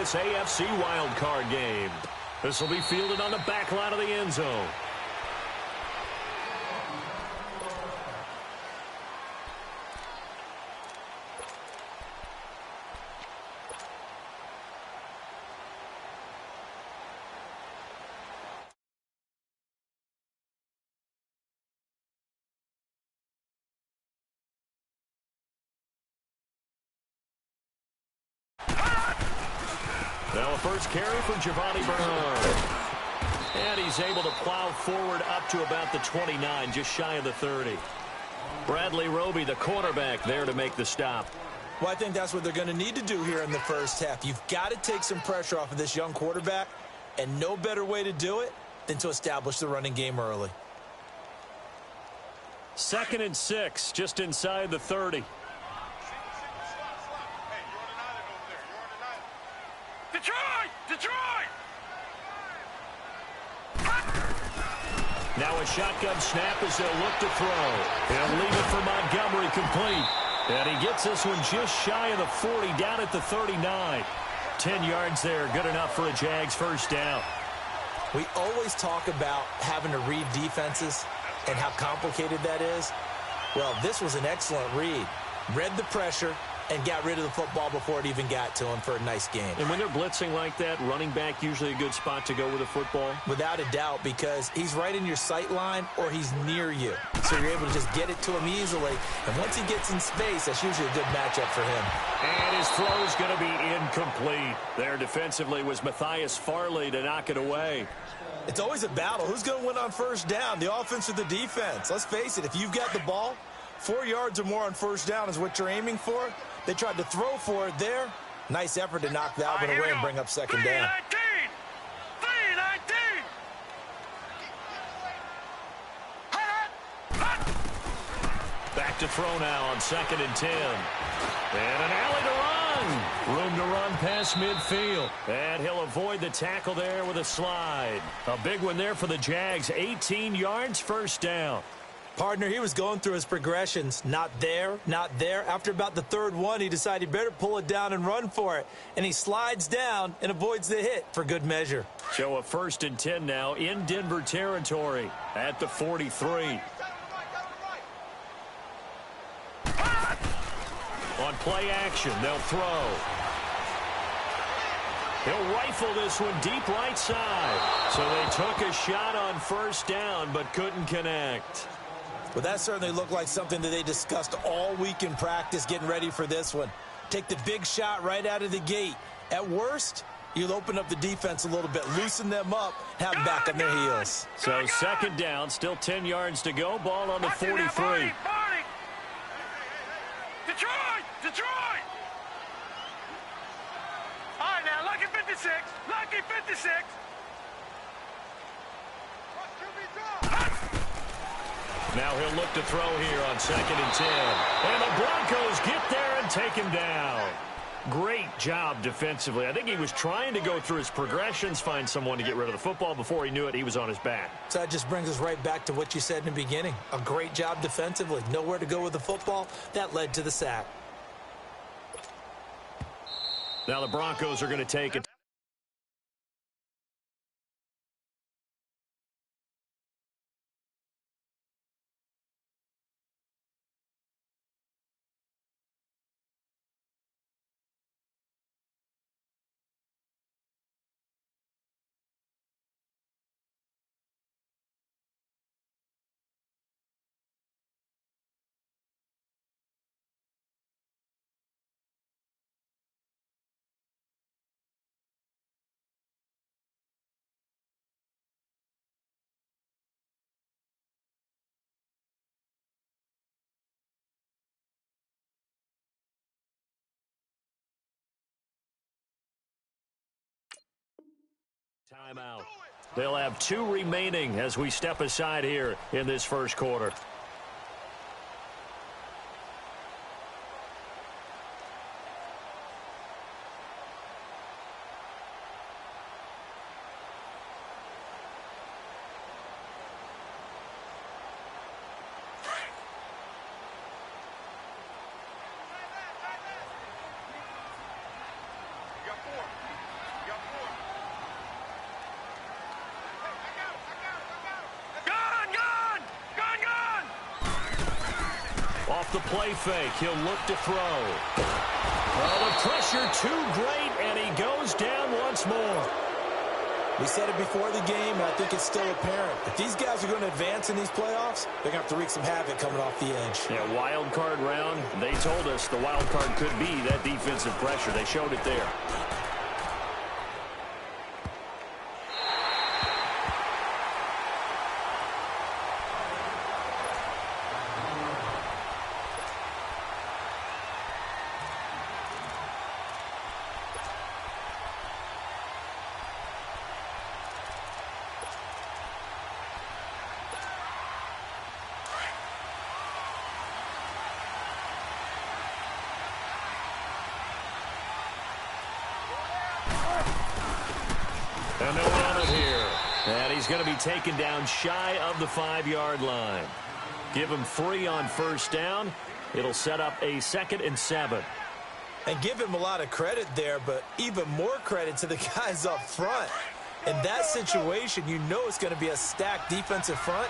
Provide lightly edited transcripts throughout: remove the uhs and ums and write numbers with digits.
this AFC wildcard game. This will be fielded on the back line of the end zone. Now a first carry for Giovanni Bernard. And he's able to plow forward up to about the 29, just shy of the 30. Bradley Roby, the quarterback, there to make the stop. Well, I think that's what they're going to need to do here in the first half. You've got to take some pressure off of this young quarterback, and no better way to do it than to establish the running game early. 2nd and 6, just inside the 30. Detroit! Now a shotgun snap as they'll look to throw. He'll leave it for Montgomery complete. And he gets this one just shy of the 40, down at the 39. 10 yards there, good enough for a Jags first down. We always talk about having to read defenses and how complicated that is. Well, this was an excellent read. Read the pressure and got rid of the football before it even got to him for a nice game. And when they're blitzing like that, running back usually a good spot to go with the football? Without a doubt, because he's right in your sight line or he's near you. So you're able to just get it to him easily. And once he gets in space, that's usually a good matchup for him. And his throw's going to be incomplete. There defensively was Matthias Farley to knock it away. It's always a battle. Who's going to win on first down, the offense or the defense? Let's face it, if you've got the ball, 4 yards or more on first down is what you're aiming for. They tried to throw for it there. Nice effort to knock that one away and bring up second down. 3-19. Back to throw now on 2nd and 10. And an alley to run. Room to run past midfield. And he'll avoid the tackle there with a slide. A big one there for the Jags. 18 yards, first down. Partner, he was going through his progressions. Not there, not there. After about the third one, he decided he better pull it down and run for it. And he slides down and avoids the hit for good measure. So a 1st and 10 now in Denver territory at the 43. On play action, they'll throw. He'll rifle this one deep right side. So they took a shot on first down but couldn't connect. Well, that certainly looked like something that they discussed all week in practice getting ready for this one. Take the big shot right out of the gate. At worst, you'll open up the defense a little bit, loosen them up, have them back on their heels. So 2nd down, still 10 yards to go. Ball on the 43. Detroit! All right, now, lucky 56. Lucky 56. Now he'll look to throw here on 2nd and 10. And the Broncos get there and take him down. Great job defensively. I think he was trying to go through his progressions, find someone to get rid of the football. Before he knew it, he was on his back. So that just brings us right back to what you said in the beginning. A great job defensively. Nowhere to go with the football. That led to the sack. Now the Broncos are going to take it. Timeout. They'll have 2 remaining as we step aside here in this first quarter. the play fake. He'll look to throw. Well, the pressure too great, and he goes down once more. We said it before the game, and I think it's still apparent. If these guys are going to advance in these playoffs, they're going to have to wreak some havoc coming off the edge. Yeah, wild card round. They told us the wild card could be that defensive pressure. They showed it there. And no one on it here. And he's going to be taken down shy of the 5-yard line. Give him 3 on first down. It'll set up a 2nd and 7. And give him a lot of credit there, but even more credit to the guys up front. In that situation, you know it's going to be a stacked defensive front.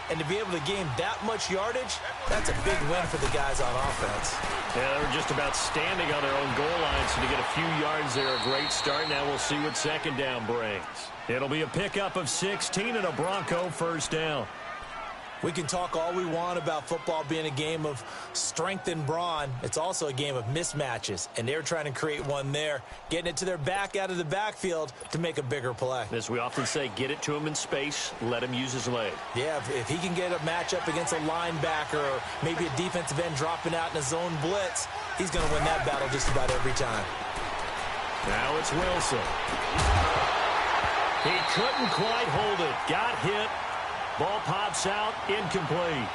And to be able to gain that much yardage, that's a big win for the guys on offense. Yeah, they were just about standing on their own goal line, so to get a few yards there, a great start. Now we'll see what 2nd down brings. It'll be a pickup of 16 and a Bronco first down. We can talk all we want about football being a game of strength and brawn. It's also a game of mismatches, and they're trying to create one there, getting it to their back out of the backfield to make a bigger play. As we often say, get it to him in space, let him use his leg. Yeah, if he can get a matchup against a linebacker or maybe a defensive end dropping out in a zone blitz, he's going to win that battle just about every time. Now it's Wilson. He couldn't quite hold it. Got hit. Ball pops out, incomplete.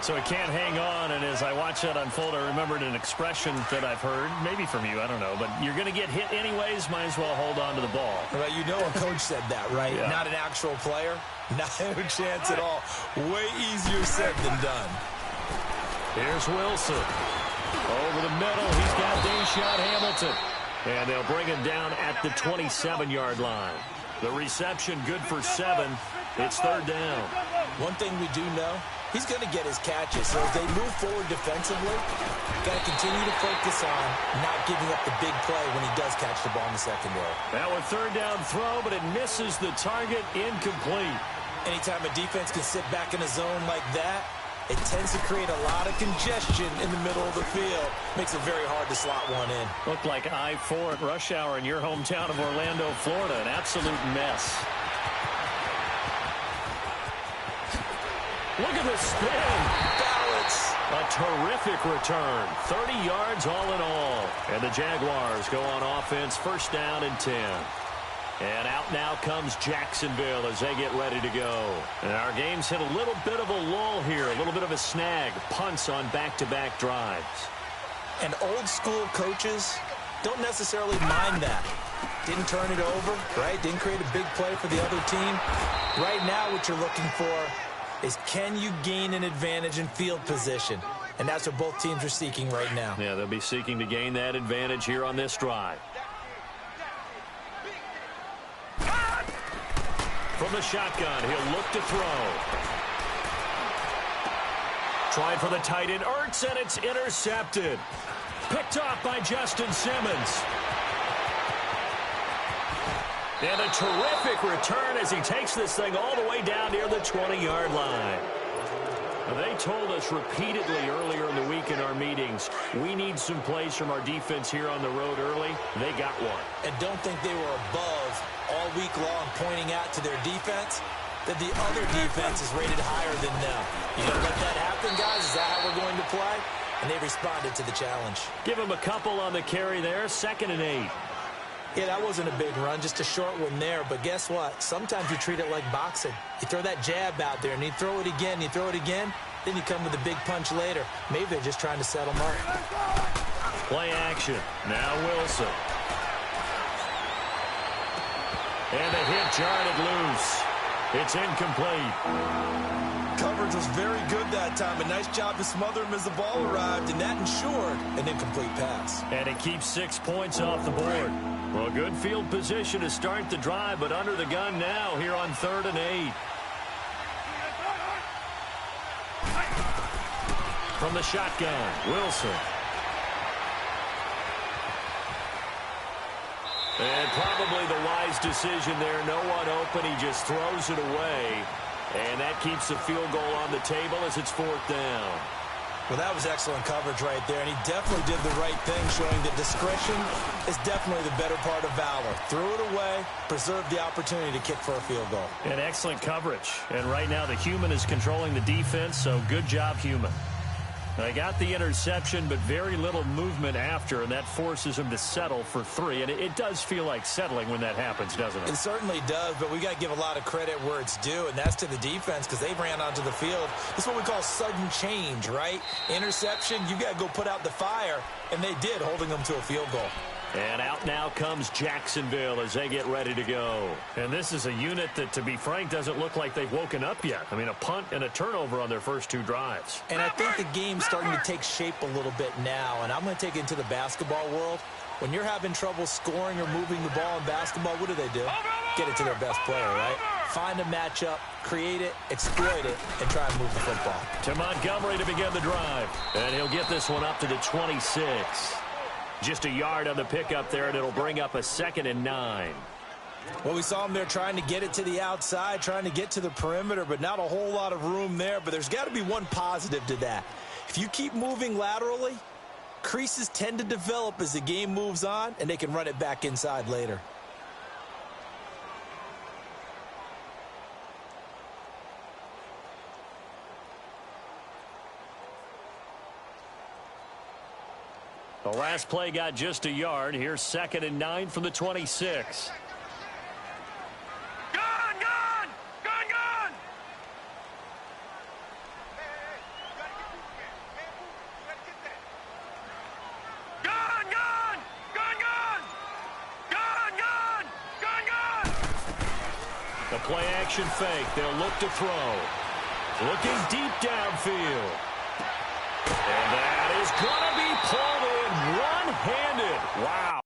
So he can't hang on, and as I watch that unfold, I remembered an expression that I've heard, maybe from you, I don't know, but you're going to get hit anyways, might as well hold on to the ball. Well, you know a coach said that, right? Yeah. Not an actual player. Not a chance at all. Way easier said than done. Here's Wilson. Over the middle, he's got Deshaun Hamilton. And they'll bring him down at the 27-yard line. The reception good for 7. It's 3rd down. One thing we do know, he's going to get his catches. So as they move forward defensively, got to continue to focus on not giving up the big play when he does catch the ball in the secondary. Now a 3rd down throw, but it misses the target, incomplete. Anytime a defense can sit back in a zone like that, it tends to create a lot of congestion in the middle of the field. Makes it very hard to slot one in. Looked like I-4 at rush hour in your hometown of Orlando, Florida. An absolute mess. Look at the spin. Balance. A terrific return. 30 yards all in all. And the Jaguars go on offense, 1st down and 10. And out now comes Jacksonville as they get ready to go. And our game's hit a little bit of a lull here, a little bit of a snag. Punts on back-to-back drives. And old school coaches don't necessarily mind that. Didn't turn it over, right? Didn't create a big play for the other team. Right now what you're looking for is can you gain an advantage in field position? And that's what both teams are seeking right now. Yeah, they'll be seeking to gain that advantage here on this drive. From the shotgun, he'll look to throw. Trying for the tight end, Ertz, and it's intercepted. Picked off by Justin Simmons. And a terrific return as he takes this thing all the way down near the 20-yard line. Now, they told us repeatedly earlier in the week in our meetings, we need some plays from our defense here on the road early. They got one. And don't think they were above all week long pointing out to their defense that the other defense is rated higher than them. You gonna let that happen, guys? Is that how we're going to play? And they responded to the challenge. Give him a couple on the carry there, 2nd and 8. Yeah, that wasn't a big run, just a short one there. But guess what? Sometimes you treat it like boxing. You throw that jab out there, and you throw it again, you throw it again, then you come with a big punch later. Maybe they're just trying to settle mark. Play action. Now Wilson. And the hit jarred it loose. It's incomplete. Coverage was very good that time. A nice job to smother him as the ball arrived, and that ensured an incomplete pass. And it keeps 6 points off the board. Well, good field position to start the drive, but under the gun now here on 3rd and 8. from the shotgun. Wilson. And probably the wise decision there. No one open. He just throws it away. And that keeps the field goal on the table as it's 4th down. Well, that was excellent coverage right there, and he definitely did the right thing, showing that discretion is definitely the better part of valor. Threw it away, preserved the opportunity to kick for a field goal. And excellent coverage. And right now the human is controlling the defense, so good job, human. They got the interception, but very little movement after, and that forces him to settle for 3. And it does feel like settling when that happens, doesn't it? It certainly does, but we got to give a lot of credit where it's due, and that's to the defense because they ran onto the field. This is what we call sudden change, right? Interception, you got to go put out the fire, and they did, holding them to a field goal. And out now comes Jacksonville as they get ready to go. And this is a unit that, to be frank, doesn't look like they've woken up yet. I mean, a punt and a turnover on their first 2 drives. And I think the game's starting to take shape a little bit now, and I'm going to take it into the basketball world. When you're having trouble scoring or moving the ball in basketball, what do? Get it to their best player, right? Find a matchup, create it, exploit it, and try and move the football. To Montgomery to begin the drive. And he'll get this one up to the 26. Just a yard on the pickup there, and it'll bring up a 2nd and 9. Well, we saw him there trying to get it to the outside, trying to get to the perimeter, but not a whole lot of room there. But there's got to be one positive to that. If you keep moving laterally, creases tend to develop as the game moves on, and they can run it back inside later. The last play got just a yard. Here's 2nd and 9 from the 26. Gone! Gone! Gone! Gone! Gone! Gone! Gone! Gone! Gone! Gone! Gone! The play action fake. They'll look to throw. Looking deep downfield. And that is going to be pulled in one-handed. Wow.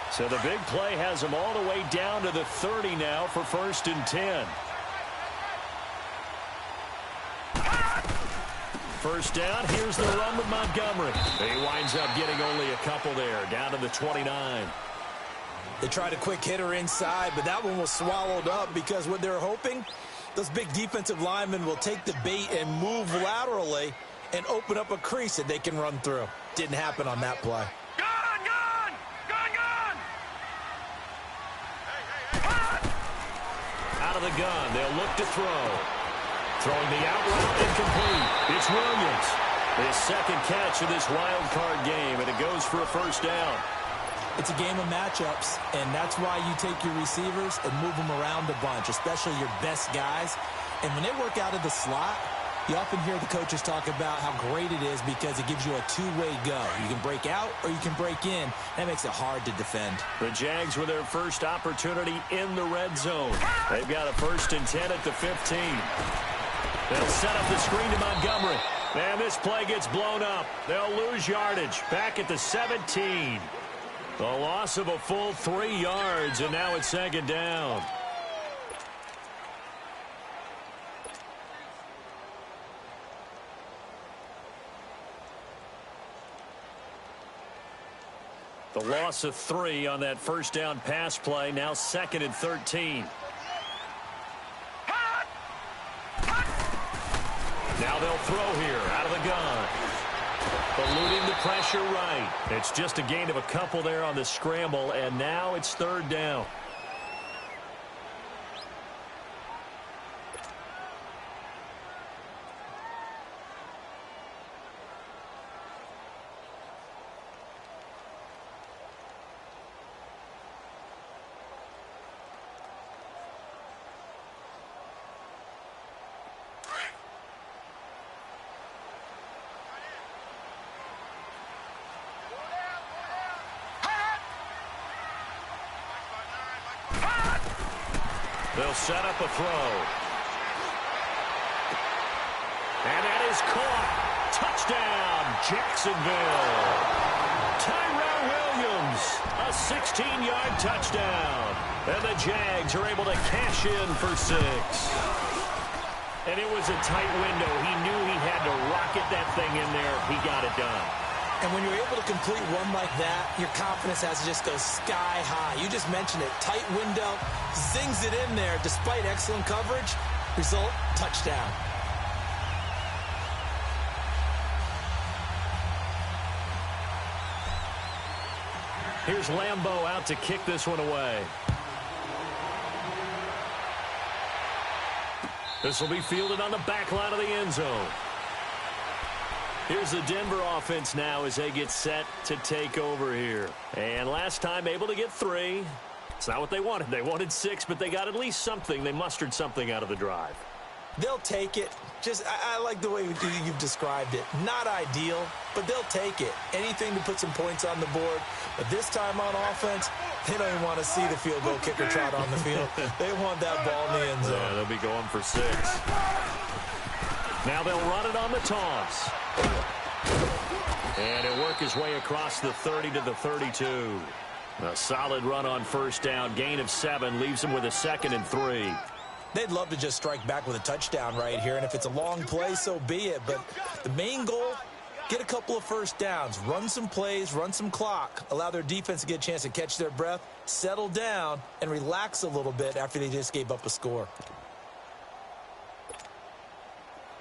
So the big play has them all the way down to the 30 now for 1st and 10. First down, here's the run with Montgomery. He winds up getting only a couple there, down to the 29. They tried a quick hitter inside, but that one was swallowed up because what they're hoping, those big defensive linemen will take the bait and move laterally and open up a crease that they can run through. Didn't happen on that play. Gone! Gone! Gone! Gone! Out of the gun, they'll look to throw. Throwing the out route incomplete. It's Williams. His 2nd catch of this wild card game, and it goes for a 1st down. It's a game of matchups, and that's why you take your receivers and move them around a bunch, especially your best guys. And when they work out of the slot, You often hear the coaches talk about how great it is because it gives you a two-way go. You can break out or you can break in. That makes it hard to defend. The Jags with their first opportunity in the red zone. They've got a 1st and 10 at the 15. They'll set up the screen to Montgomery. And this play gets blown up. They'll lose yardage back at the 17. A loss of a full 3 yards, and now it's 2nd down. The loss of 3 on that 1st down pass play. Now 2nd and 13. Now they'll throw here out of the gun. Eluding the pressure right. It's just a gain of a couple there on the scramble, and now it's 3rd down. They'll set up a throw. And that is caught. Touchdown, Jacksonville. Tyrell Williams, a 16-yard touchdown. And the Jags are able to cash in for 6. And it was a tight window. He knew he had to rocket that thing in there. He got it done. And when you're able to complete one like that, your confidence has to just go sky high. You just mentioned it. Tight window, zings it in there despite excellent coverage. Result, touchdown. Here's Lambeau out to kick this one away. This will be fielded on the back line of the end zone. Here's the Denver offense now as they get set to take over here. And last time able to get 3. It's not what they wanted. They wanted 6, but they got at least something. They mustered something out of the drive. They'll take it. I like the way you've described it. Not ideal, but they'll take it. Anything to put some points on the board. But this time on offense, they don't even want to see the field goal kicker trot on the field. They want that ball in the end zone. Yeah, they'll be going for 6. Now they'll run it on the toss. And it'll work his way across the 30 to the 32. A solid run on 1st down. Gain of 7 leaves him with a 2nd and 3. They'd love to just strike back with a touchdown right here. And if it's a long play, so be it. But the main goal, get a couple of 1st downs. Run some plays, run some clock. Allow their defense to get a chance to catch their breath, settle down, and relax a little bit after they just gave up a score.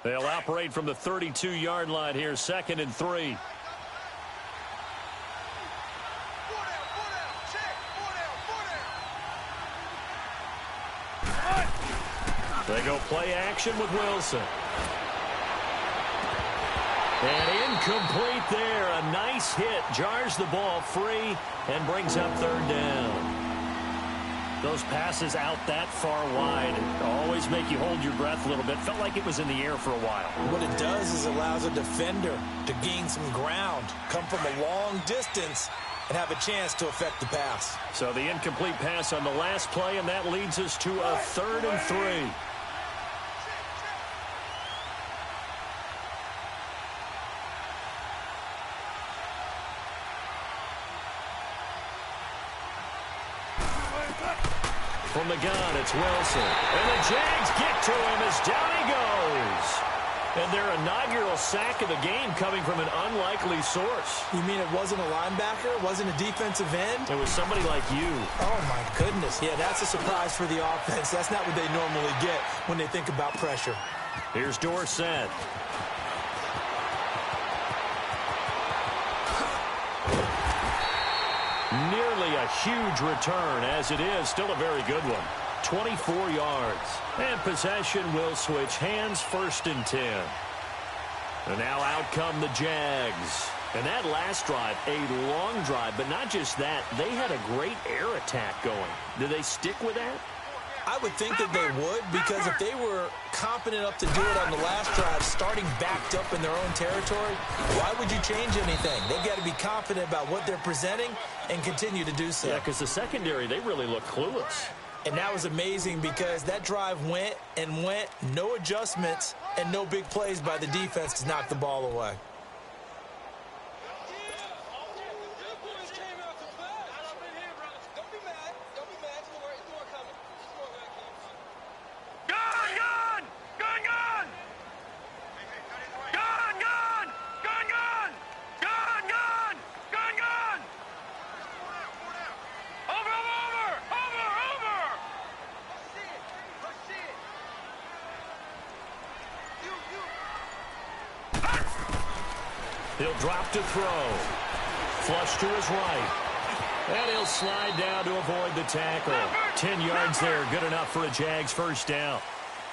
They'll operate from the 32-yard line here, 2nd and 3. They go play action with Wilson. And incomplete there. A nice hit. Jars the ball free and brings up 3rd down. Those passes out that far wide always make you hold your breath a little bit. Felt like it was in the air for a while. What it does is allows a defender to gain some ground, come from a long distance, and have a chance to affect the pass. So the incomplete pass on the last play, and that leads us to a 3rd and 3. From the gun, it's Wilson. And the Jags get to him as down he goes. And their inaugural sack of the game coming from an unlikely source. You mean it wasn't a linebacker? It wasn't a defensive end? It was somebody like you. Oh, my goodness. Yeah, that's a surprise for the offense. That's not what they normally get when they think about pressure. Here's Dorsett. Nearly a huge return, as it is still a very good one. 24 yards. And possession will switch hands, 1st and 10. And now out come the Jags. And that last drive, a long drive, but not just that. They had a great air attack going. Do they stick with that? I would think that they would, because if they were competent enough to do it on the last drive, starting backed up in their own territory, why would you change anything? They've got to be confident about what they're presenting and continue to do so. Yeah, because the secondary, they really look clueless. And that was amazing because that drive went and went, no adjustments and no big plays by the defense to knock the ball away. He'll drop to throw. Flush to his right. And he'll slide down to avoid the tackle. 10 yards there, good enough for a Jags first down.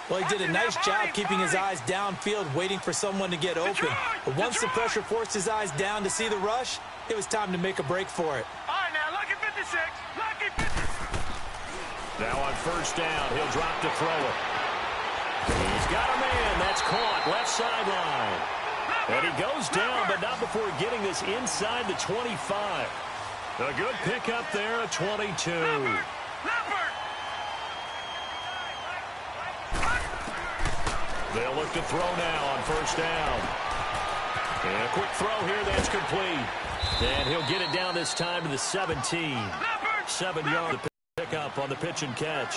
Well, he did a nice job keeping his eyes downfield, waiting for someone to get open. But once the pressure forced his eyes down to see the rush, it was time to make a break for it. All right, now, lucky 56. Lucky 56. Now on first down, he'll drop to throw it. He's got a man. That's caught. Left sideline. And he goes down, but not before getting this inside the 25. A good pickup there at 22. They'll look to throw now on first down. And a quick throw here, that's complete. And he'll get it down this time to the 17. 7-yard pickup on the pitch and catch.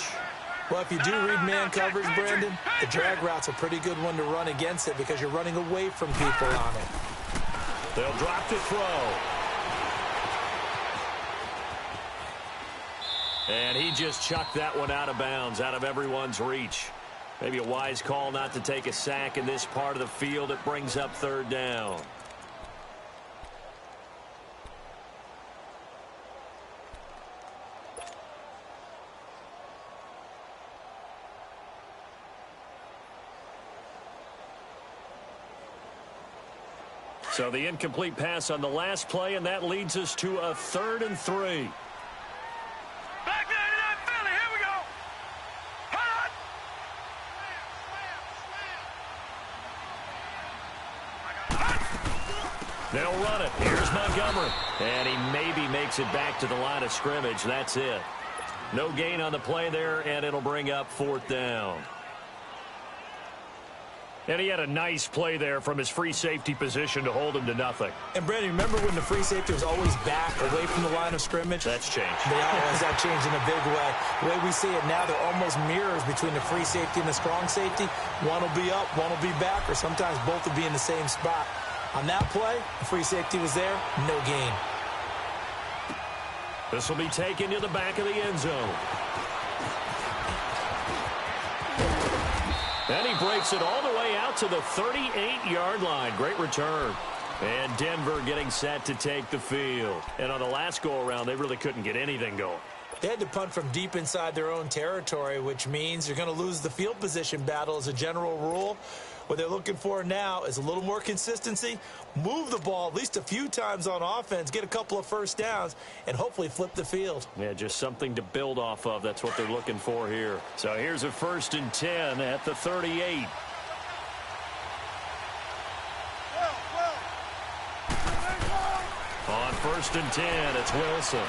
Well, if you do read man coverage, Brandon, the drag route's a pretty good one to run against it because you're running away from people on it. They'll drop to throw. And he just chucked that one out of bounds, out of everyone's reach. Maybe a wise call not to take a sack in this part of the field. It brings up third down. So the incomplete pass on the last play, and that leads us to a 3rd and 3. Back there to that Philly. Here we go. Hot. They'll run it. Here's Montgomery. And he maybe makes it back to the line of scrimmage. That's it. No gain on the play there, and it'll bring up 4th down. And he had a nice play there from his free safety position to hold him to nothing. And, Brandon, remember when the free safety was always back away from the line of scrimmage? That's changed. They always have changed in a big way. The way we see it now, they're almost mirrors between the free safety and the strong safety. One will be up, one will be back, or sometimes both will be in the same spot. On that play, the free safety was there, no gain. This will be taken to the back of the end zone. And he breaks it all the way out to the 38-yard line. Great return. And Denver getting set to take the field. And on the last go-around, they really couldn't get anything going. They had to punt from deep inside their own territory, which means you're going to lose the field position battle as a general rule. What they're looking for now is a little more consistency, move the ball at least a few times on offense, get a couple of first downs, and hopefully flip the field. Yeah, just something to build off of. That's what they're looking for here. So here's a 1st and 10 at the 38. On 1st and 10, it's Wilson.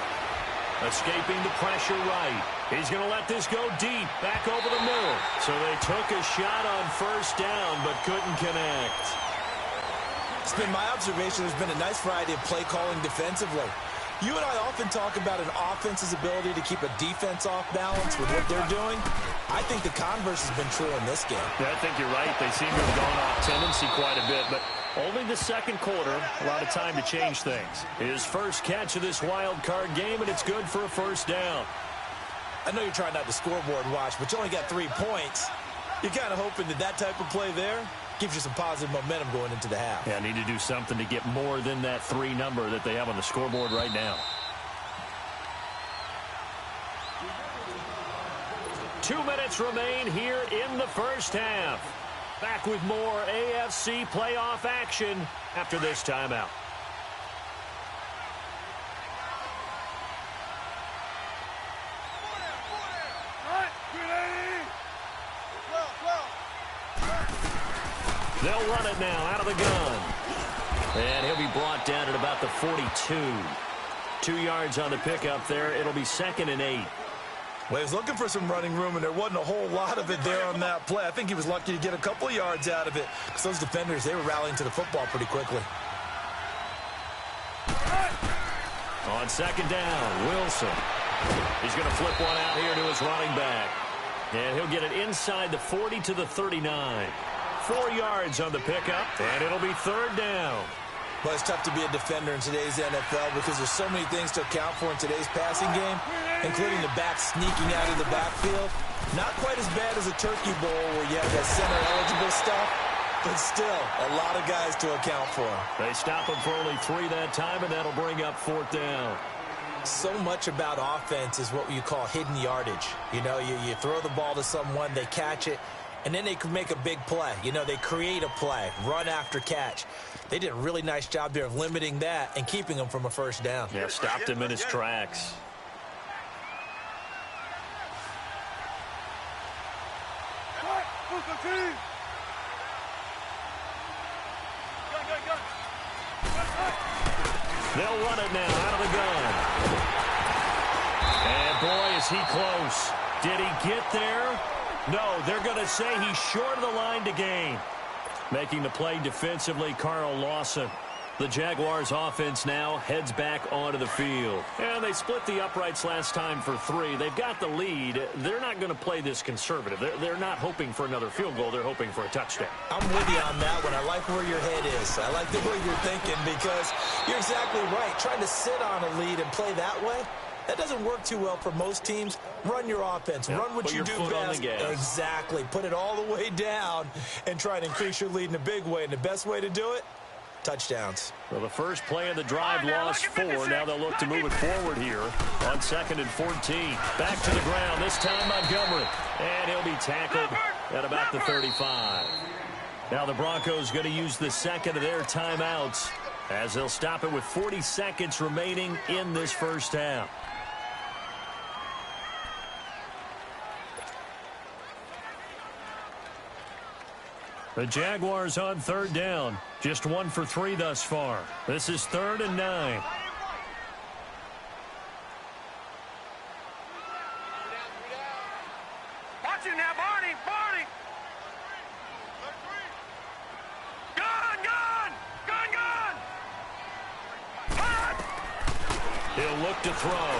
Escaping the pressure right. He's going to let this go deep, back over the middle. So they took a shot on first down, but couldn't connect. It's been my observation there's been a nice variety of play calling defensively. You and I often talk about an offense's ability to keep a defense off balance with what they're doing. I think the converse has been true in this game. Yeah, I think you're right. They seem to have gone off tendency quite a bit, but only the second quarter, a lot of time to change things. His first catch of this wild card game, and it's good for a first down. I know you're trying not to scoreboard watch, but you only got 3 points. You're kind of hoping that type of play there gives you some positive momentum going into the half. Yeah, need to do something to get more than that 3 number that they have on the scoreboard right now. 2 minutes remain here in the first half. Back with more AFC playoff action after this timeout. All right, 3 and 8. They'll run it now out of the gun. And he'll be brought down at about the 42. 2 yards on the pickup there. It'll be 2nd and 8. Well, he was looking for some running room, and there wasn't a whole lot of it there on that play. I think he was lucky to get a couple of yards out of it because those defenders, they were rallying to the football pretty quickly. On 2nd down, Wilson. He's going to flip one out here to his running back. And he'll get it inside the 40 to the 39. 4 yards on the pickup, and it'll be 3rd down. Well, it's tough to be a defender in today's NFL because there's so many things to account for in today's passing game, including the back sneaking out of the backfield. Not quite as bad as a turkey bowl where you have that center-eligible stuff, but still a lot of guys to account for. They stop him for only 3 that time, and that'll bring up 4th down. So much about offense is what you call hidden yardage. You know, you throw the ball to someone, they catch it, and then they can make a big play. You know, they create a play, run after catch. They did a really nice job there of limiting that and keeping him from a 1st down. Yeah, stopped him in his tracks. They'll run it now out of the gun. And boy, is he close. Did he get there? No, they're going to say he's short of the line to gain. Making the play defensively, Carl Lawson. The Jaguars offense now heads back onto the field. And they split the uprights last time for 3. They've got the lead. They're not going to play this conservative. They're not hoping for another field goal. They're hoping for a touchdown. I'm with you on that one. I like where your head is. I like the way you're thinking because you're exactly right. Trying to sit on a lead and play that way, that doesn't work too well for most teams. Run your offense. Yep. Run what you do best. Exactly. Put it all the way down and try and increase your lead in a big way. And the best way to do it, touchdowns. Well, the first play of the drive lost 4. Now they'll look to move it forward here on 2nd and 14. Back to the ground. This time Montgomery. And he'll be tackled at about the 35. Now the Broncos going to use the 2nd of their timeouts as they'll stop it with 40 seconds remaining in this first half. The Jaguars on 3rd down. Just 1 for 3 thus far. This is 3rd and 9. Watch it now, Barney! Barney! Gun! Gun! Gun! Gun! Hot! He'll look to throw.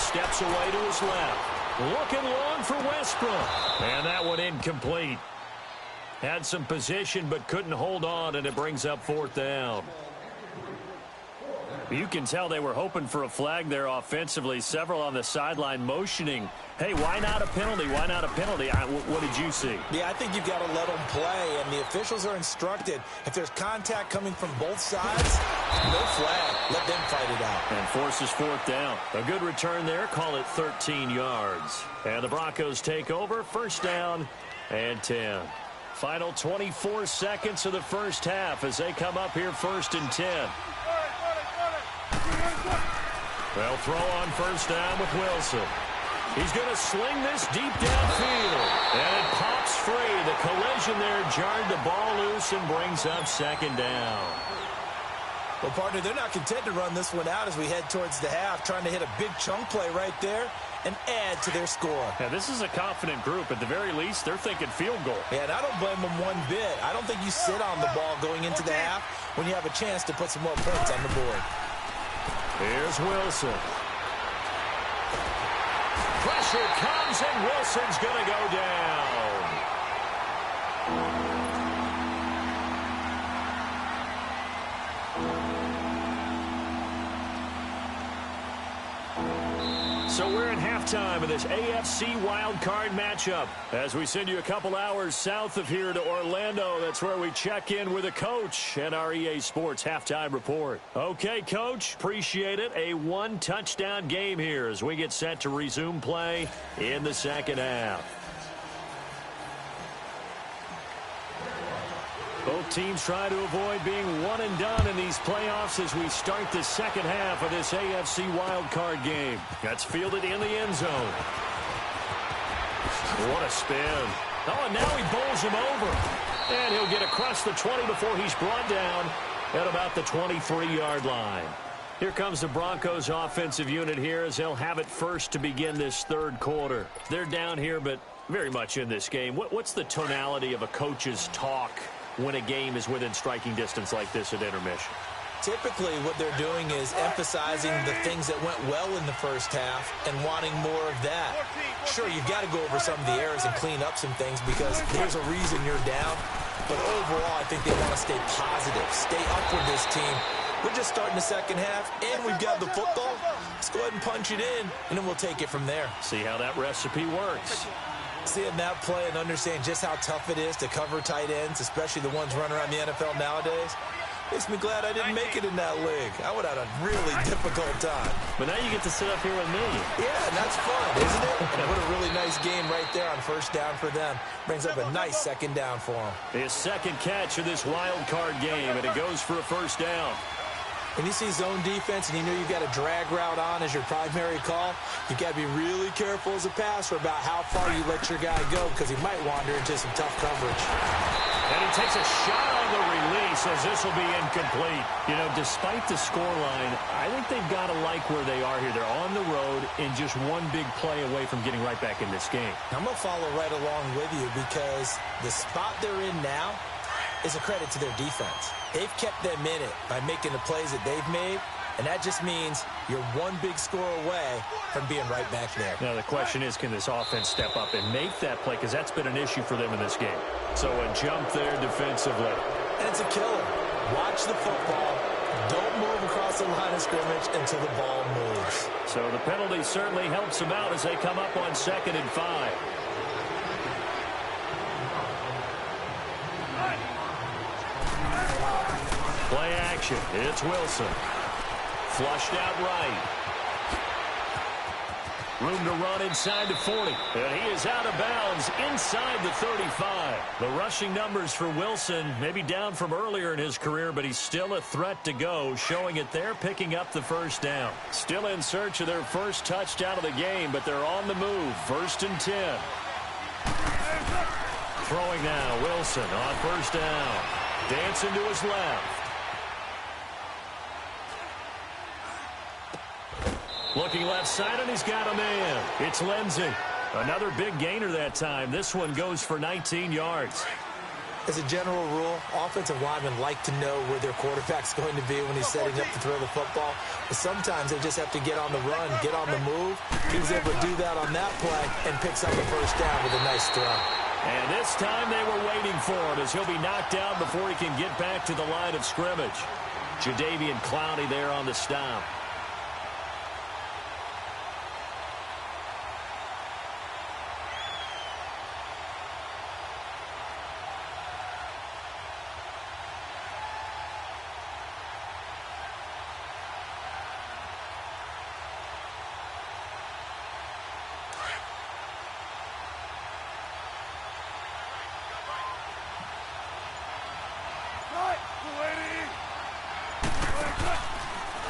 Steps away to his left. Looking long for Westbrook. And that one incomplete. Had some position but couldn't hold on, and it brings up 4th down. You can tell they were hoping for a flag there offensively. Several on the sideline motioning. Hey, why not a penalty? Why not a penalty? What did you see? Yeah, I think you've got to let them play, and the officials are instructed. If there's contact coming from both sides, no flag. Let them fight it out. And forces 4th down. A good return there. Call it 13 yards. And the Broncos take over. 1st down and 10. Final 24 seconds of the first half as they come up here 1st and 10. They'll throw on 1st down with Wilson. He's going to sling this deep downfield. And it pops free. The collision there jarred the ball loose and brings up 2nd down. Well, partner, they're not content to run this one out as we head towards the half, trying to hit a big chunk play right there and add to their score. Now, this is a confident group. At the very least, they're thinking field goal. Yeah, and I don't blame them one bit. I don't think you sit on the ball going into the half when you have a chance to put some more points on the board. Here's Wilson. Pressure comes, and Wilson's going to go down. So we're in halftime of this AFC wildcard matchup as we send you a couple hours south of here to Orlando. That's where we check in with a coach and our EA Sports halftime report. Okay, Coach, appreciate it. A 1-touchdown game here as we get set to resume play in the second half. Both teams try to avoid being one and done in these playoffs as we start the second half of this AFC wildcard game. That's fielded in the end zone. What a spin. Oh, and now he bowls him over. And he'll get across the 20 before he's brought down at about the 23-yard line. Here comes the Broncos offensive unit here as they'll have it first to begin this third quarter. They're down here, but very much in this game. What's the tonality of a coach's talk when a game is within striking distance like this at intermission? Typically, what they're doing is emphasizing the things that went well in the first half and wanting more of that. Sure, you've got to go over some of the errors and clean up some things because there's a reason you're down. But overall, I think they want to stay positive, stay up with this team. We're just starting the second half, and we've got the football. Let's go ahead and punch it in, and then we'll take it from there. See how that recipe works. Seeing that play and understanding just how tough it is to cover tight ends, especially the ones running around the NFL nowadays, makes me glad I didn't make it in that league. I would have had a really difficult time. But now you get to sit up here with me. Yeah, and that's fun, isn't it? And what a really nice game right there on first down for them. Brings up a nice second down for them. His second catch of this wild card game, and it goes for a first down. When you see zone defense and you know you've got a drag route on as your primary call, you've got to be really careful as a passer about how far you let your guy go because he might wander into some tough coverage. And he takes a shot on the release as this will be incomplete. You know, despite the scoreline, I think they've got to like where they are here. They're on the road and just one big play away from getting right back in this game. I'm going to follow right along with you because the spot they're in now is a credit to their defense. They've kept them in it by making the plays that they've made, and that just means you're one big score away from being right back there. Now, the question is, can this offense step up and make that play? Because that's been an issue for them in this game. So a jump there defensively. And it's a killer. Watch the football. Don't move across the line of scrimmage until the ball moves. So the penalty certainly helps them out as they come up on 2nd and 5. Play action. It's Wilson. Flushed out right. Room to run inside the 40. And he is out of bounds inside the 35. The rushing numbers for Wilson maybe down from earlier in his career, but he's still a threat to go, showing it there, picking up the first down. Still in search of their first touchdown of the game, but they're on the move. 1st and 10. Throwing now, Wilson on first down. Dancing to his left. Looking left side, and he's got a man. It's Lindsey. Another big gainer that time. This one goes for 19 yards. As a general rule, offensive linemen like to know where their quarterback's going to be when he's setting up to throw the football. But sometimes they just have to get on the run, get on the move. He was able to do that on that play and picks up a first down with a nice throw. And this time they were waiting for him as he'll be knocked down before he can get back to the line of scrimmage. Jadeveon Clowney there on the stop.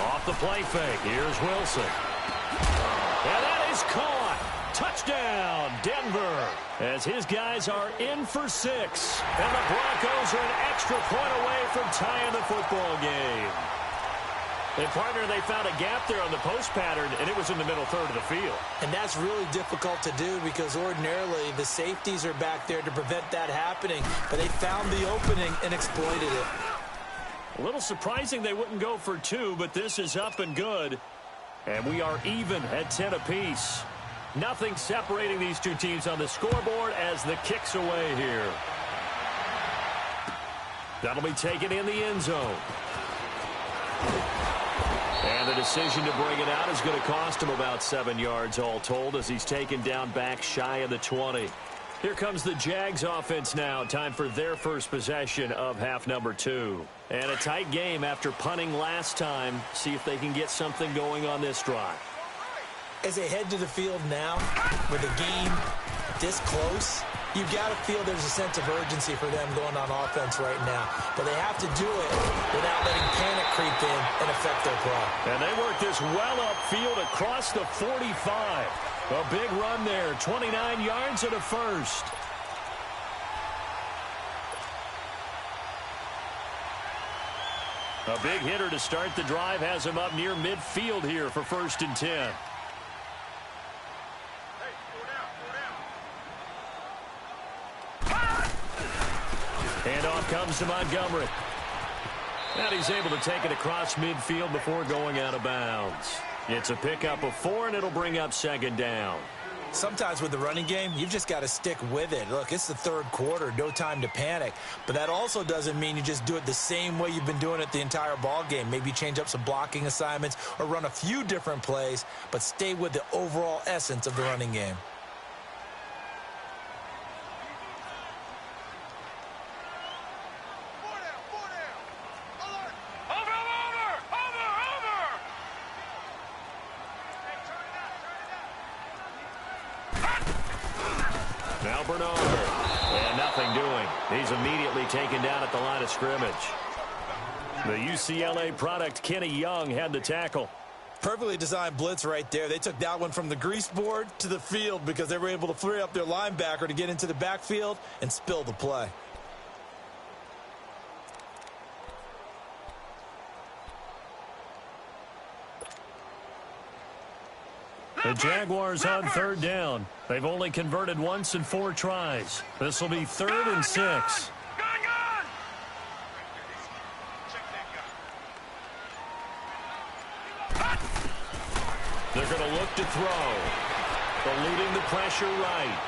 Off the play fake. Here's Wilson. And that is caught. Touchdown, Denver. As his guys are in for 6. And the Broncos are an extra point away from tying the football game. And, partner, they found a gap there on the post pattern, and it was in the middle third of the field. And that's really difficult to do because ordinarily the safeties are back there to prevent that happening. But they found the opening and exploited it. A little surprising they wouldn't go for 2, but this is up and good. And we are even at 10 apiece. Nothing separating these two teams on the scoreboard as the kick's away here. That'll be taken in the end zone. And the decision to bring it out is going to cost him about 7 yards all told as he's taken down back shy of the 20. Here comes the Jags offense now. Time for their first possession of half number 2. And a tight game after punting last time. See if they can get something going on this drive. As they head to the field now, with the game this close, you've got to feel there's a sense of urgency for them going on offense right now. But they have to do it without letting panic creep in and affect their play. And they work this well upfield across the 45. A big run there, 29 yards and a first. A big hitter to start the drive has him up near midfield here for 1st and 10. Handoff comes to Montgomery. And he's able to take it across midfield before going out of bounds. It's a pickup of 4, and it'll bring up 2nd down. Sometimes with the running game, you've just got to stick with it. Look, it's the 3rd quarter, no time to panic. But that also doesn't mean you just do it the same way you've been doing it the entire ball game. Maybe change up some blocking assignments or run a few different plays, but stay with the overall essence of the running game. Now Bernard. And nothing doing. He's immediately taken down at the line of scrimmage. The UCLA product, Kenny Young, had the tackle. Perfectly designed blitz right there. They took that one from the grease board to the field because they were able to free up their linebacker to get into the backfield and spill the play. The Jaguars on 3rd down. They've only converted once in 4 tries. This will be 3rd and 6. They're going to look to throw. Eluding the pressure right.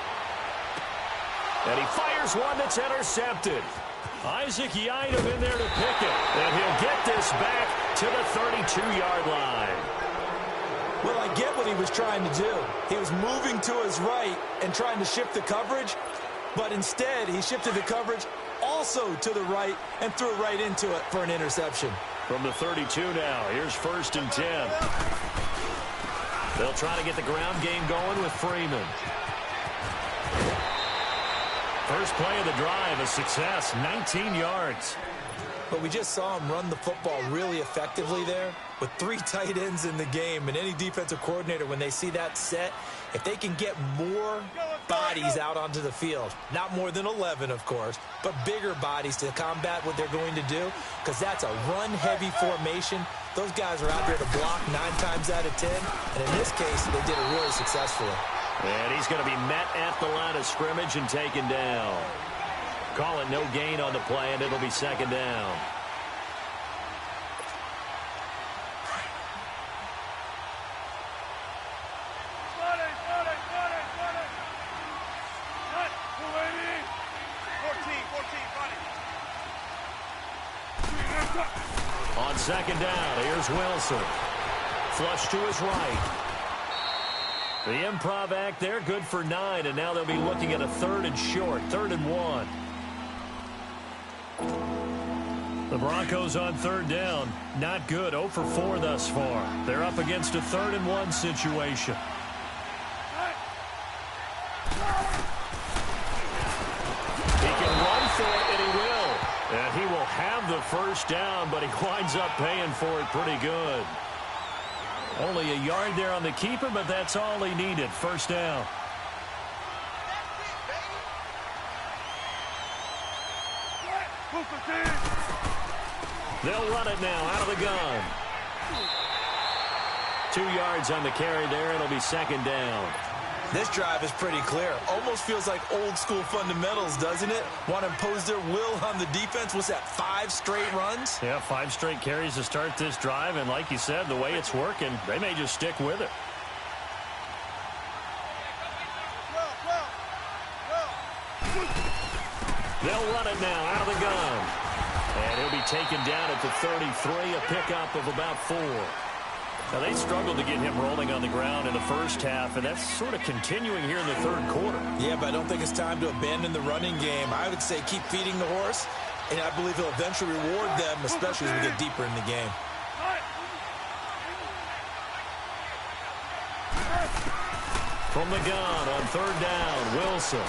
And he fires one that's intercepted. Isaac Yiadom in there to pick it. And he'll get this back to the 32-yard line. Well, I get what he was trying to do. He was moving to his right and trying to shift the coverage, but instead he shifted the coverage also to the right and threw it right into it for an interception. From the 32 now, here's 1st and 10. They'll try to get the ground game going with Freeman. First play of the drive, a success, 19 yards. But we just saw him run the football really effectively there with 3 tight ends in the game. And any defensive coordinator, when they see that set, if they can get more bodies out onto the field, not more than 11, of course, but bigger bodies to combat what they're going to do, because that's a run-heavy formation. Those guys are out there to block 9 times out of 10. And in this case, they did it really successfully. And he's going to be met at the line of scrimmage and taken down. Call it no gain on the play, and it'll be 2nd down. On 2nd down, here's Wilson. Flush to his right. The improv act there, good for 9, and now they'll be looking at a 3rd and short, 3rd and 1. The Broncos on 3rd down, not good, 0 for 4 thus far. They're up against a 3rd and 1 situation. He can run for it, and he will. And he will have the 1st down, but he winds up paying for it pretty good. Only a yard there on the keeper, but that's all he needed. 1st down. They'll run it now out of the gun. 2 yards on the carry there. It'll be 2nd down. This drive is pretty clear. Almost feels like old school fundamentals, doesn't it? Want to impose their will on the defense. What's that, 5 straight runs? Yeah, 5 straight carries to start this drive. And like you said, the way it's working, they may just stick with it. They'll run it now out of the gun. And he'll be taken down at the 33, a pickup of about 4. Now, they struggled to get him rolling on the ground in the first half, and that's sort of continuing here in the 3rd quarter. Yeah, but I don't think it's time to abandon the running game. I would say keep feeding the horse, and I believe he'll eventually reward them, especially as we get deeper in the game. From the gun on 3rd down, Wilson.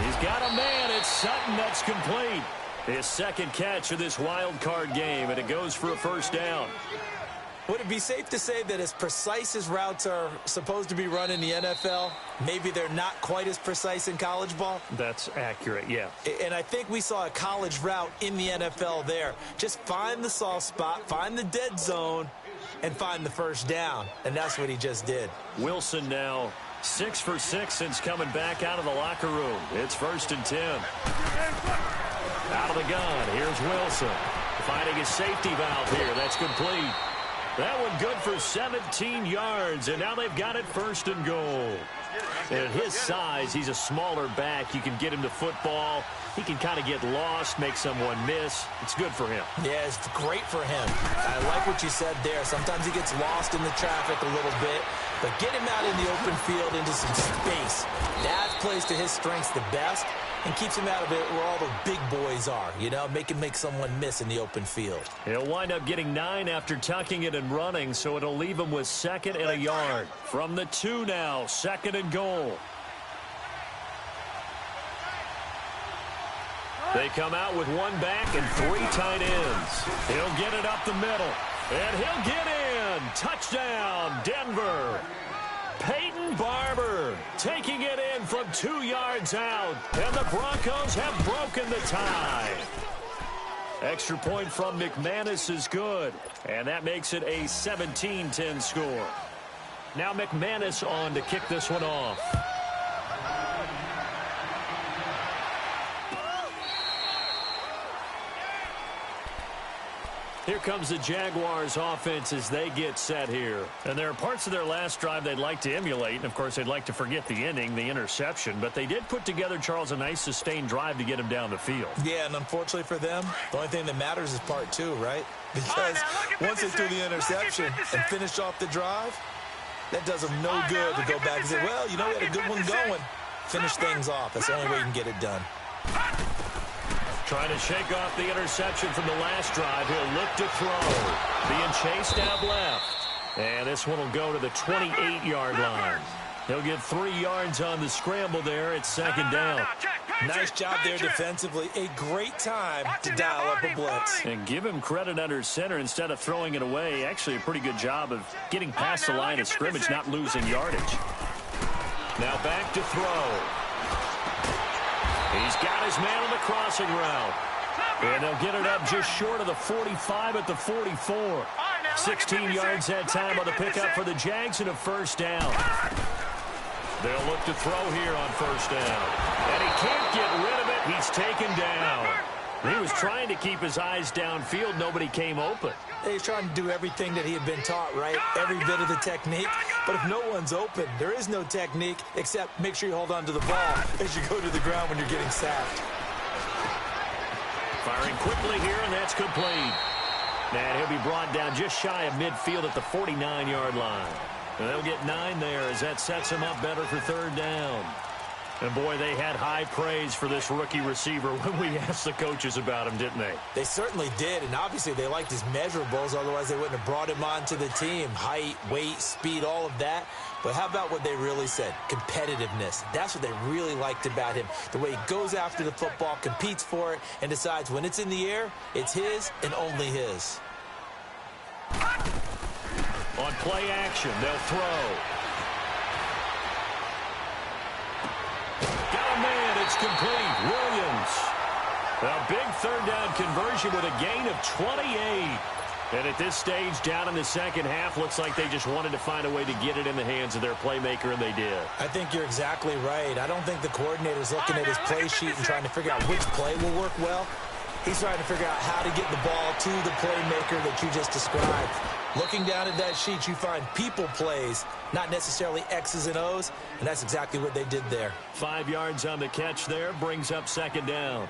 He's got a man. It's Sutton that's complete. His 2nd catch of this wild card game, and it goes for a 1st down. Would it be safe to say that as precise as routes are supposed to be run in the NFL, maybe they're not quite as precise in college ball? That's accurate, yeah. And I think we saw a college route in the NFL there. Just find the soft spot, find the dead zone, and find the first down. And that's what he just did. Wilson now 6 for 6 since coming back out of the locker room. It's 1st and 10. Out of the gun, here's Wilson. Finding his safety valve here. That's complete. That one good for 17 yards, and now they've got it 1st and goal. And at his size, he's a smaller back. You can get him to football. He can kind of get lost, make someone miss. It's good for him. Yeah, it's great for him. I like what you said there. Sometimes he gets lost in the traffic a little bit, but get him out in the open field into some space. That plays to his strengths the best and keeps him out of it where all the big boys are, you know, make someone miss in the open field. He'll wind up getting 9 after tucking it and running, so it'll leave him with 2nd and a yard. From the 2 now, 2nd and goal. They come out with 1 back and 3 tight ends. He'll get it up the middle, and he'll get in. Touchdown, Denver. Peyton Barber taking it in from 2 yards out, and the Broncos have broken the tie. Extra point from McManus is good, and that makes it a 17-10 score. Now McManus on to kick this one off. Here comes the Jaguars offense as they get set here. And there are parts of their last drive they'd like to emulate. And, of course, they'd like to forget the ending, the interception. But they did put together, Charles, a nice sustained drive to get him down the field. Yeah, and unfortunately for them, the only thing that matters is part 2, right? Because once they threw the interception and finished off the drive, that does them no good to go back and say, well, you know, we had a good one going. Finish things off. That's the only way you can get it done. Trying to shake off the interception from the last drive. He'll look to throw. Being chased out left. And this one will go to the 28-yard line. He'll get 3 yards on the scramble there. It's 2nd down. Nice job there defensively. A great time to dial up a blitz. And give him credit under center instead of throwing it away. Actually a pretty good job of getting past the line of scrimmage, not losing yardage. Now back to throw. He's got his man on the crossing route. And they'll get it up just short of the 45 at the 44. 16 yards that time on the pickup for the Jags and a 1st down. They'll look to throw here on 1st down. And he can't get rid of it. He's taken down. He was trying to keep his eyes downfield. Nobody came open. He's trying to do everything that he had been taught, right? Every bit of the technique. But if no one's open, there is no technique except make sure you hold on to the ball as you go to the ground when you're getting sacked. Firing quickly here, and that's complete. And he'll be brought down just shy of midfield at the 49-yard line. And they'll get 9 there as that sets him up better for 3rd down. And, boy, they had high praise for this rookie receiver when we asked the coaches about him, didn't they? They certainly did, and obviously they liked his measurables. Otherwise, they wouldn't have brought him onto the team. Height, weight, speed, all of that. But how about what they really said? Competitiveness. That's what they really liked about him. The way he goes after the football, competes for it, and decides when it's in the air, it's his and only his. On play action, they'll throw. Got a man, it's complete. Williams. A big 3rd down conversion with a gain of 28. And at this stage, down in the 2nd half, looks like they just wanted to find a way to get it in the hands of their playmaker, and they did. I think you're exactly right. I don't think the coordinator's looking at his play sheet and trying to figure out which play will work well. He's trying to figure out how to get the ball to the playmaker that you just described. Looking down at that sheet, you find people plays, not necessarily X's and O's, and that's exactly what they did there. 5 yards on the catch there, brings up 2nd down.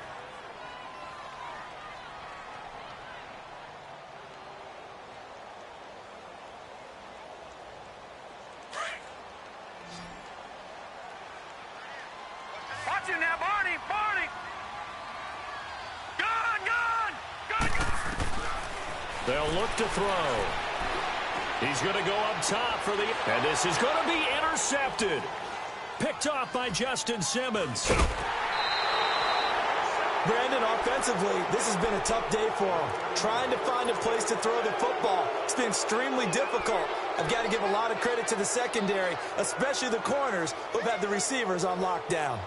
Watch it now, Barney, Barney. Gun. They'll look to throw. He's going to go up top for the... And this is going to be intercepted. Picked off by Justin Simmons. Brandon, offensively, this has been a tough day for him. Trying to find a place to throw the football. It's been extremely difficult. I've got to give a lot of credit to the secondary, especially the corners who've had the receivers on lockdown.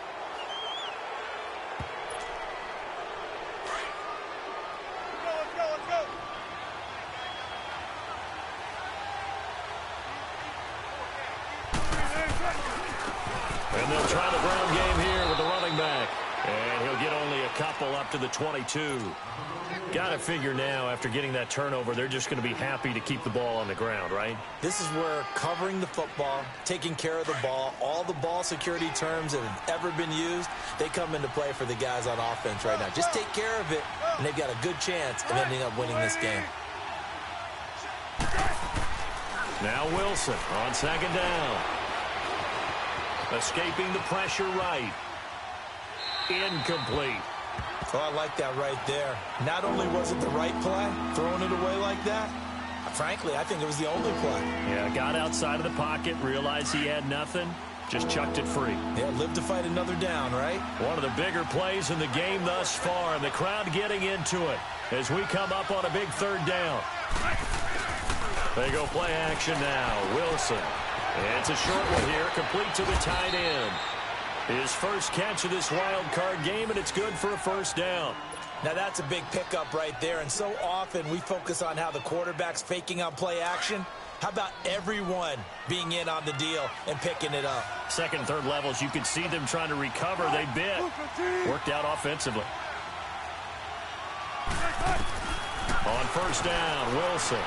And they'll try the ground game here with the running back. And he'll get only a couple up to the 22. Got to figure now, after getting that turnover, they're just going to be happy to keep the ball on the ground, right? This is where covering the football, taking care of the ball, all the ball security terms that have ever been used, they come into play for the guys on offense right now. Just take care of it, and they've got a good chance of ending up winning this game. Now Wilson on second down. Escaping the pressure right. Incomplete. Oh, I like that right there. Not only was it the right play, throwing it away like that, frankly, I think it was the only play. Yeah, got outside of the pocket, realized he had nothing, just chucked it free. Yeah, live to fight another down, right? One of the bigger plays in the game thus far, and the crowd getting into it as we come up on a big third down. They go play action now. Wilson. And it's a short one here, complete to the tight end. His first catch of this wild card game, and it's good for a first down. Now that's a big pickup right there, and so often we focus on how the quarterback's faking on play action. How about everyone being in on the deal and picking it up? Second and third levels, you could see them trying to recover. They bit. Worked out offensively. On first down, Wilson.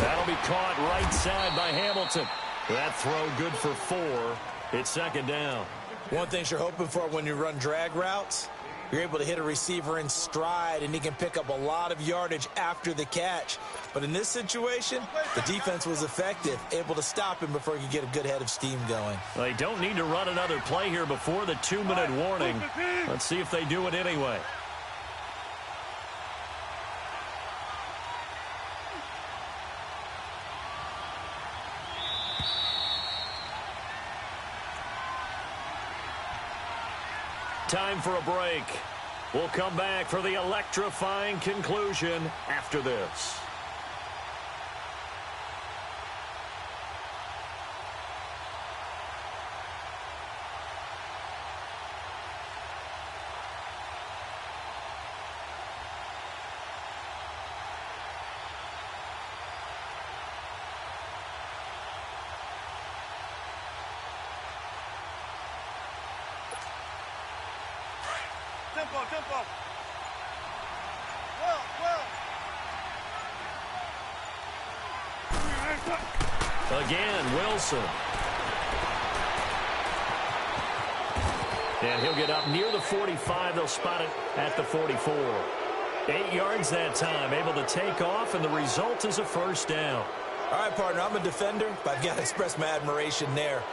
That'll be caught right side by Hamilton. That throw good for 4. It's second down. One thing you're hoping for when you run drag routes, you're able to hit a receiver in stride, and he can pick up a lot of yardage after the catch. But in this situation, the defense was effective, able to stop him before he could get a good head of steam going. Well, they don't need to run another play here before the 2-minute warning. Let's see if they do it anyway. Time for a break. We'll come back for the electrifying conclusion after this. Tempo, tempo. Well. Again, Wilson. And he'll get up near the 45. They'll spot it at the 44. 8 yards that time, able to take off, and the result is a first down. All right, partner, I'm a defender, but I've got to express my admiration there.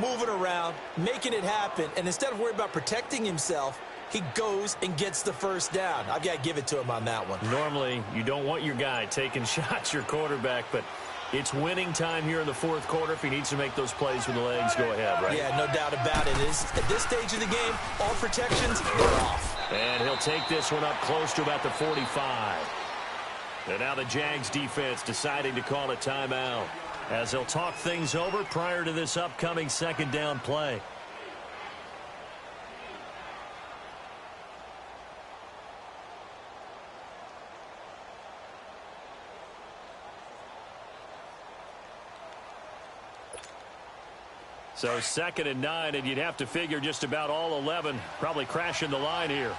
Moving around, making it happen, and instead of worrying about protecting himself, he goes and gets the first down. I've got to give it to him on that one. Normally, you don't want your guy taking shots, your quarterback, but it's winning time here in the fourth quarter. If he needs to make those plays with the legs, go ahead, right? Yeah, no doubt about it. At this stage of the game, all protections are off. And he'll take this one up close to about the 45. And now the Jags defense deciding to call a timeout as they'll talk things over prior to this upcoming second down play. So 2nd and 9, and you'd have to figure just about all 11 probably crashing the line here.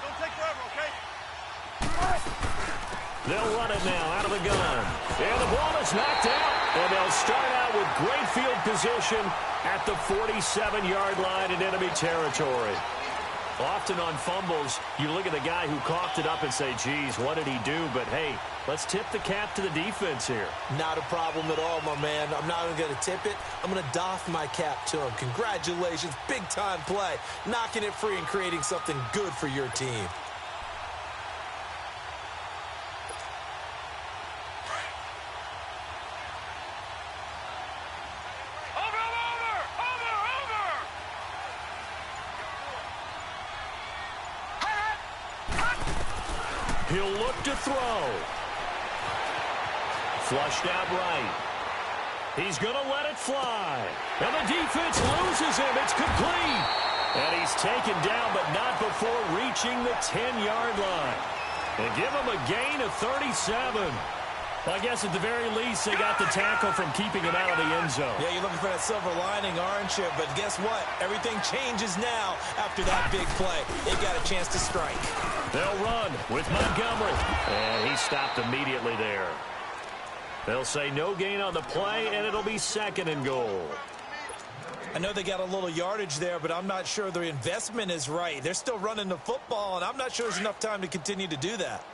Don't take forever, okay? They'll run it now out of the gun. And the ball is knocked out. And they'll start out with great field position at the 47-yard line in enemy territory. Often on fumbles, you look at the guy who coughed it up and say, geez, what did he do? But, hey, let's tip the cap to the defense here. Not a problem at all, my man. I'm not even going to tip it. I'm going to doff my cap to him. Congratulations. Big-time play. Knocking it free and creating something good for your team. Over! He'll look to throw. Flushed out right. He's going to let it fly. And the defense loses him. It's complete. And he's taken down, but not before reaching the 10-yard line. And give him a gain of 37. Well, I guess at the very least, they got the tackle from keeping him out of the end zone. Yeah, you're looking for that silver lining, aren't you? But guess what? Everything changes now after that big play. They got a chance to strike. They'll run with Montgomery. And he stopped immediately there. They'll say no gain on the play, and it'll be 2nd and goal. I know they got a little yardage there, but I'm not sure the investment is right. They're still running the football, and I'm not sure there's enough time to continue to do that.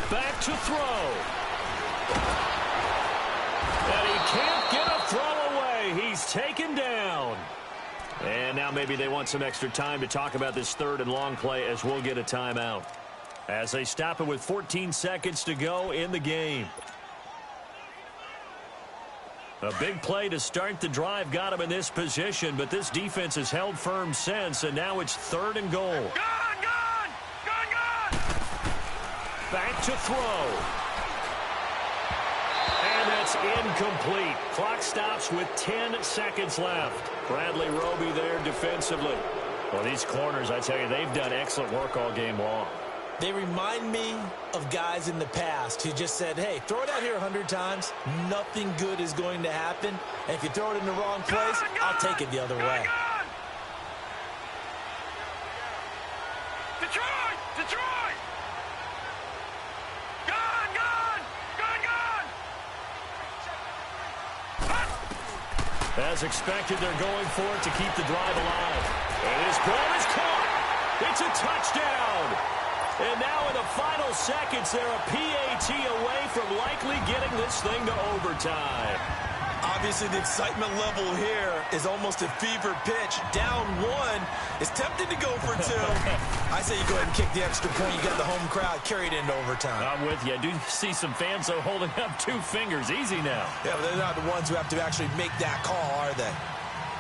Back to throw. And he can't get a throw away. He's taken down. And now maybe they want some extra time to talk about this 3rd and long play as we'll get a timeout. As they stop it with 14 seconds to go in the game. A big play to start the drive got him in this position, but this defense has held firm since, and now it's 3rd and goal. Gone! Back to throw. And that's incomplete. Clock stops with 10 seconds left. Bradley Roby there defensively. Well, these corners, I tell you, they've done excellent work all game long. They remind me of guys in the past who just said, hey, throw it out here 100 times. Nothing good is going to happen. And if you throw it in the wrong place, I'll take it the other way. Detroit! Detroit! Gone! As expected, they're going for it to keep the drive alive. And his ball is caught. It's a touchdown. And now in the final seconds, they're a PAT away from likely getting this thing to overtime. Obviously, the excitement level here is almost a fever pitch. Down 1 is tempted to go for 2. I say you go ahead and kick the extra point. You got the home crowd carried into overtime. I'm with you. I do see some fans, though, holding up 2 fingers. Easy now. Yeah, but they're not the ones who have to actually make that call, are they?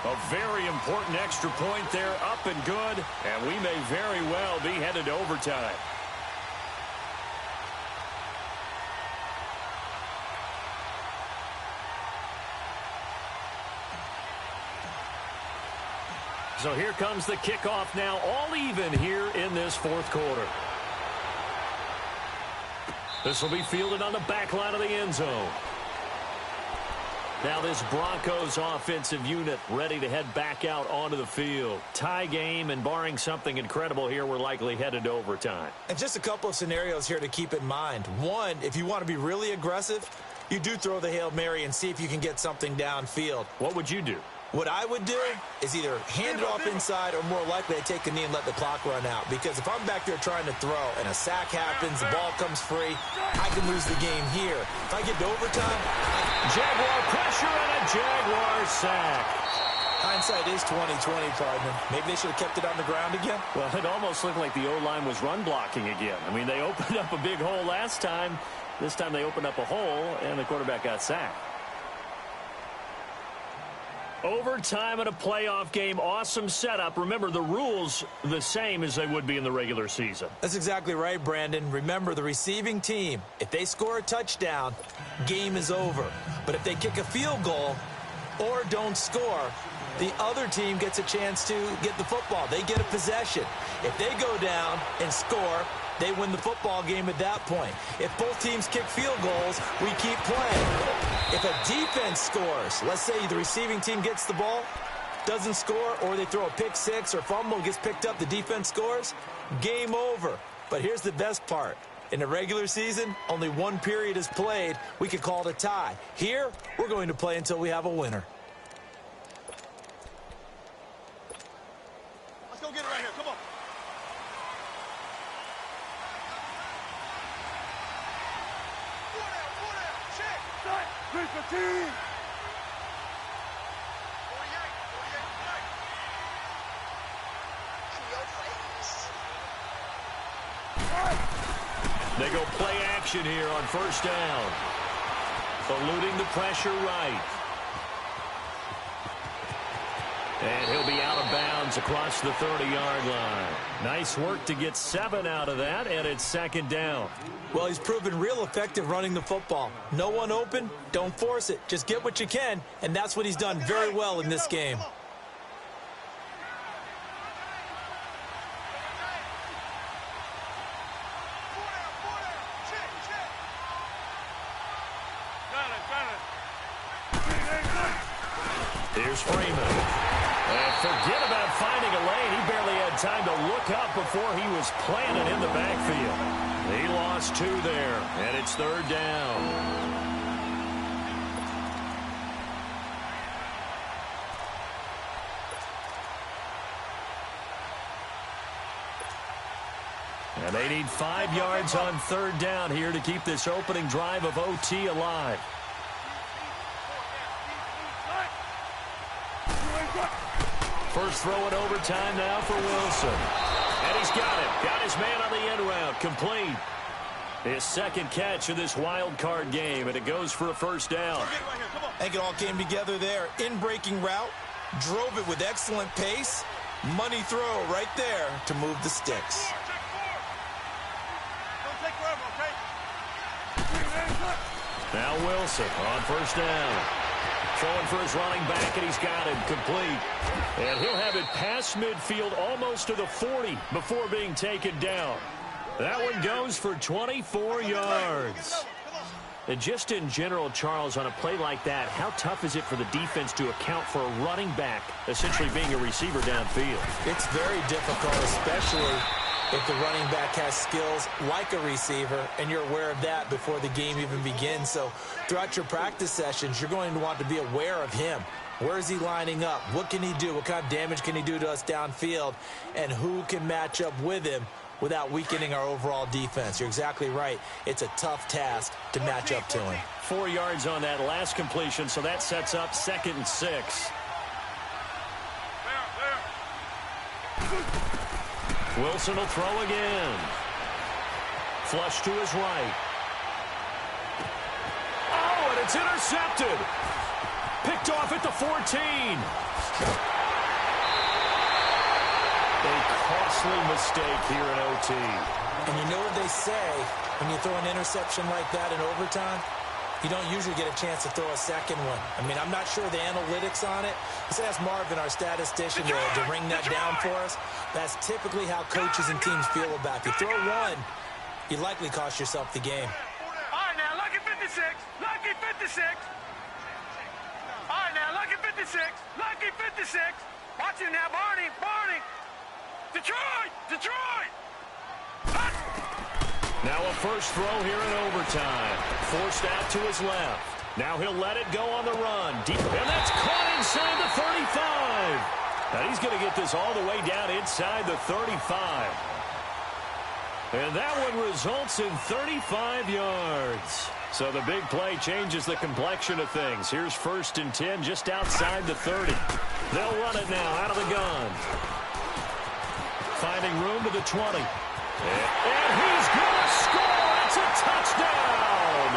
A very important extra point there, up and good, and we may very well be headed to overtime. So here comes the kickoff now, all even here in this 4th quarter. This will be fielded on the back line of the end zone. Now this Broncos offensive unit ready to head back out onto the field. Tie game, and barring something incredible here, we're likely headed to overtime. And just a couple of scenarios here to keep in mind. One, if you want to be really aggressive, you do throw the Hail Mary and see if you can get something downfield. What would you do? What I would do is either hand it off inside or more likely I take a knee and let the clock run out. Because if I'm back there trying to throw and a sack happens, the ball comes free, I can lose the game here. If I get to overtime, Jaguar pressure and a Jaguar sack. Hindsight is 20/20, partner. Maybe they should have kept it on the ground again. Well, it almost looked like the O-line was run blocking again. I mean, they opened up a big hole last time. This time they opened up a hole, and the quarterback got sacked. Overtime in a playoff game, awesome setup. Remember, the rules the same as they would be in the regular season. That's exactly right, Brandon. Remember, the receiving team, if they score a touchdown, game is over. But if they kick a field goal or don't score, the other team gets a chance to get the football. They get a possession. If they go down and score, they win the football game at that point. If both teams kick field goals, we keep playing. If a defense scores, let's say the receiving team gets the ball, doesn't score, or they throw a pick six or fumble, gets picked up, the defense scores, game over. But here's the best part. In the regular season, only 1 period is played. We could call it a tie. Here, we're going to play until we have a winner. Let's go get it right here. Come on. Check. 315. 48. They go play action here on first down. Eluding the pressure right. And he'll be out of bounds across the 30-yard line. Nice work to get 7 out of that, and it's second down. Well, he's proven real effective running the football. No one open, don't force it. Just get what you can, and that's what he's done very well in this game. Here's Freeman. And forget about finding a lane. He barely had time to look up before he was planted in the backfield. He lost 2 there, and it's third down. And they need 5 yards on third down here to keep this opening drive of OT alive. First throw in overtime now for Wilson. And he's got it. Got his man on the end route. Complete. His second catch of this wild card game, and it goes for a first down. I think it all came together there. In-breaking route. Drove it with excellent pace. Money throw right there to move the sticks. Now Wilson on first down. Throwing for his running back, and he's got it complete. And he'll have it past midfield almost to the 40 before being taken down. That one goes for 24 yards. And just in general, Charles, on a play like that, how tough is it for the defense to account for a running back essentially being a receiver downfield? It's very difficult, especially if the running back has skills like a receiver, and you're aware of that before the game even begins. So throughout your practice sessions, you're going to want to be aware of him. Where is he lining up? What can he do? What kind of damage can he do to us downfield? And who can match up with him without weakening our overall defense? You're exactly right. It's a tough task to match up to him. 4 yards on that last completion, so that sets up 2nd and 6. Wilson will throw again. Flush to his right. Oh, and it's intercepted. Picked off at the 14. A costly mistake here in OT. And you know what they say, when you throw an interception like that in overtime, you don't usually get a chance to throw a second one. I mean, I'm not sure the analytics on it. Let's ask Marvin, our statistician, to ring that down for us. That's typically how coaches and teams feel about it. If you throw one, you likely cost yourself the game. All right, now, lucky 56. Lucky 56. All right, now, lucky 56. Lucky 56. Watch it now, Barney. Barney. Detroit. Detroit. Now a first throw here in overtime. Forced out to his left. Now he'll let it go on the run. Deep, and that's caught inside the 35. And he's going to get this all the way down inside the 35. And that one results in 35 yards. So the big play changes the complexion of things. Here's 1st and 10 just outside the 30. They'll run it now out of the gun. Finding room to the 20. And he's going to score. It's a touchdown.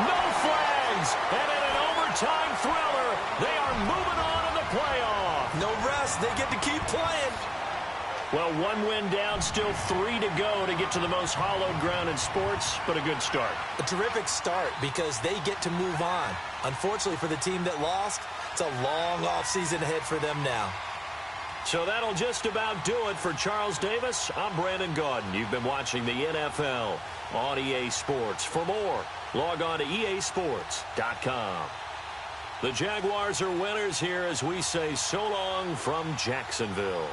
No flags. And in an overtime thriller, they are moving on in the playoff. No rest. They get to keep playing. Well, 1 win down, still 3 to go to get to the most hallowed ground in sports, but a good start. A terrific start because they get to move on. Unfortunately for the team that lost, it's a long offseason ahead for them now. So that'll just about do it for Charles Davis. I'm Brandon Gaudin. You've been watching the NFL on EA Sports. For more, log on to easports.com. The Jaguars are winners here as we say so long from Jacksonville.